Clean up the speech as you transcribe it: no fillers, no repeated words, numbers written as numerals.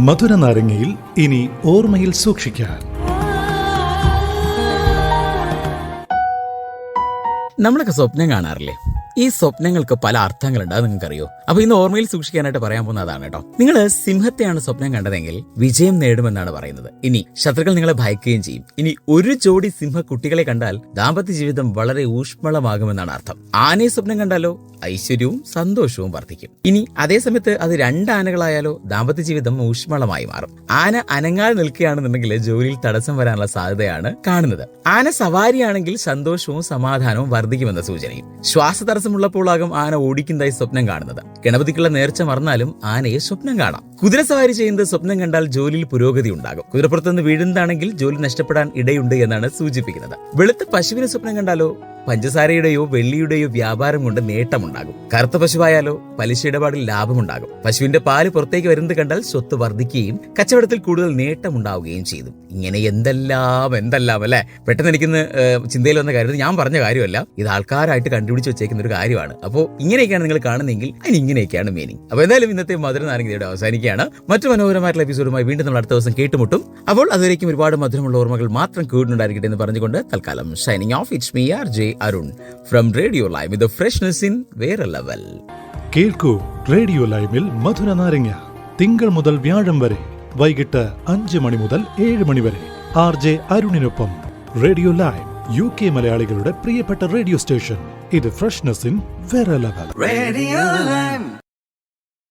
മധുര നാരങ്ങയിൽ ഇനി ഓർമ്മയിൽ സൂക്ഷിക്കാൻ. നമ്മളൊക്കെ സ്വപ്നം കാണാറില്ലേ? ഈ സ്വപ്നങ്ങൾക്ക് പല അർത്ഥങ്ങളുണ്ട്, അത് നിങ്ങൾക്കറിയോ? അപ്പൊ ഇന്ന് ഓർമ്മയിൽ സൂക്ഷിക്കാനായിട്ട് പറയാൻ പോകുന്നതാണ് കേട്ടോ. നിങ്ങൾ സിംഹത്തെയാണ് സ്വപ്നം കണ്ടതെങ്കിൽ വിജയം നേടുമെന്നാണ് പറയുന്നത്. ഇനി ശത്രുക്കൾ നിങ്ങളെ ഭയക്കുകയും ചെയ്യും. ഇനി ഒരു ജോഡി സിംഹ കുട്ടികളെ കണ്ടാൽ ദാമ്പത്യ ജീവിതം വളരെ ഊഷ്മളമാകുമെന്നാണ് അർത്ഥം. ആനയെ സ്വപ്നം കണ്ടാലോ ഐശ്വര്യവും സന്തോഷവും വർദ്ധിക്കും. ഇനി അതേസമയത്ത് അത് 2 ആനകളായാലോ ദാമ്പത്യ ജീവിതം ഊഷ്മളമായി മാറും. ആന അനങ്ങാതെ നിൽക്കുകയാണെന്നുണ്ടെങ്കിൽ ജോലിയിൽ തടസ്സം വരാനുള്ള സാധ്യതയാണ് കാണുന്നത്. ആന സവാരിയാണെങ്കിൽ സന്തോഷവും സമാധാനവും വർദ്ധിക്കുമെന്ന സൂചനയും. ശ്വാസതടസ്സമുള്ളപ്പോഴാകും ആന ഓടിക്കുന്നതായി സ്വപ്നം കാണുന്നത്. ഗണപതിക്കുള്ള നേർച്ച മറന്നാലും ആനയെ സ്വപ്നം കാണാം. കുതിര സവാരി ചെയ്യുന്നത് സ്വപ്നം കണ്ടാൽ ജോലിയിൽ പുരോഗതി ഉണ്ടാകും. കുതിരപ്പുറത്തുനിന്ന് വീഴുന്നതാണെങ്കിൽ ജോലി നഷ്ടപ്പെടാൻ ഇടയുണ്ട് എന്നാണ് സൂചിപ്പിക്കുന്നത്. വെളുത്ത പശുവിനെ സ്വപ്നം കണ്ടാലോ പഞ്ചസാരയുടെയോ വെള്ളിയുടെയോ വ്യാപാരം കൊണ്ട് നേട്ടമുണ്ടാകും. കറുത്ത പശുവായാലോ പലിശ ഇടപാടിൽ ലാഭമുണ്ടാകും. പശുവിന്റെ പാല് പുറത്തേക്ക് വരുന്നത് കണ്ടാൽ സ്വത്ത് വർദ്ധിക്കുകയും കച്ചവടത്തിൽ കൂടുതൽ നേട്ടമുണ്ടാവുകയും ചെയ്തു. ഇങ്ങനെ എന്തെല്ലാം അല്ലെ. പെട്ടെന്ന് എനിക്കിന്ന് ചിന്തയിൽ വന്ന കാര്യം ഞാൻ പറഞ്ഞ കാര്യമല്ല, ഇത് ആൾക്കാരായിട്ട് കണ്ടുപിടിച്ച് വെച്ചേക്കുന്ന ഒരു കാര്യമാണ്. അപ്പോൾ ഇങ്ങനെയൊക്കെയാണ് നിങ്ങൾ കാണുന്നതെങ്കിൽ അതിന് ഇങ്ങനെയൊക്കെയാണ് മീനിങ്. അപ്പോൾ എന്തായാലും ഇന്നത്തെ മധുര നാരങ്ങയുടെ അവസാനിക്കുകയാണ്. മറ്റു മനോഹരമായിട്ടുള്ള എപ്പിസോഡുമായി വീണ്ടും നമ്മൾ അടുത്ത ദിവസം കേട്ടുമുട്ടും. അപ്പോൾ അതുവരേക്കും ഒരുപാട് മധുരമുള്ള ഓർമ്മകൾ മാത്രം കൂടുന്നുണ്ടായിരിക്കട്ടെ എന്ന് പറഞ്ഞുകൊണ്ട് തൽക്കാലം shining of. It's me RJ Arun from Radio Live with the freshness in വേറെ ലെവൽ. കേൾക്കൂ റേഡിയോ ലൈവിൽ മധുര നാരങ്ങ തിങ്കൾ മുതൽ വ്യാഴം വരെ വൈകിട്ട് 5 മണി മുതൽ 7 മണി വരെ RJ അരുണിനൊപ്പം. റേഡിയോ ലൈവ് UK മലയാളികളുടെ പ്രിയപ്പെട്ട റേഡിയോ സ്റ്റേഷൻ. ഇത് ഫ്രഷ്നെസ് ഇൻ വേറെ ലെവൽ.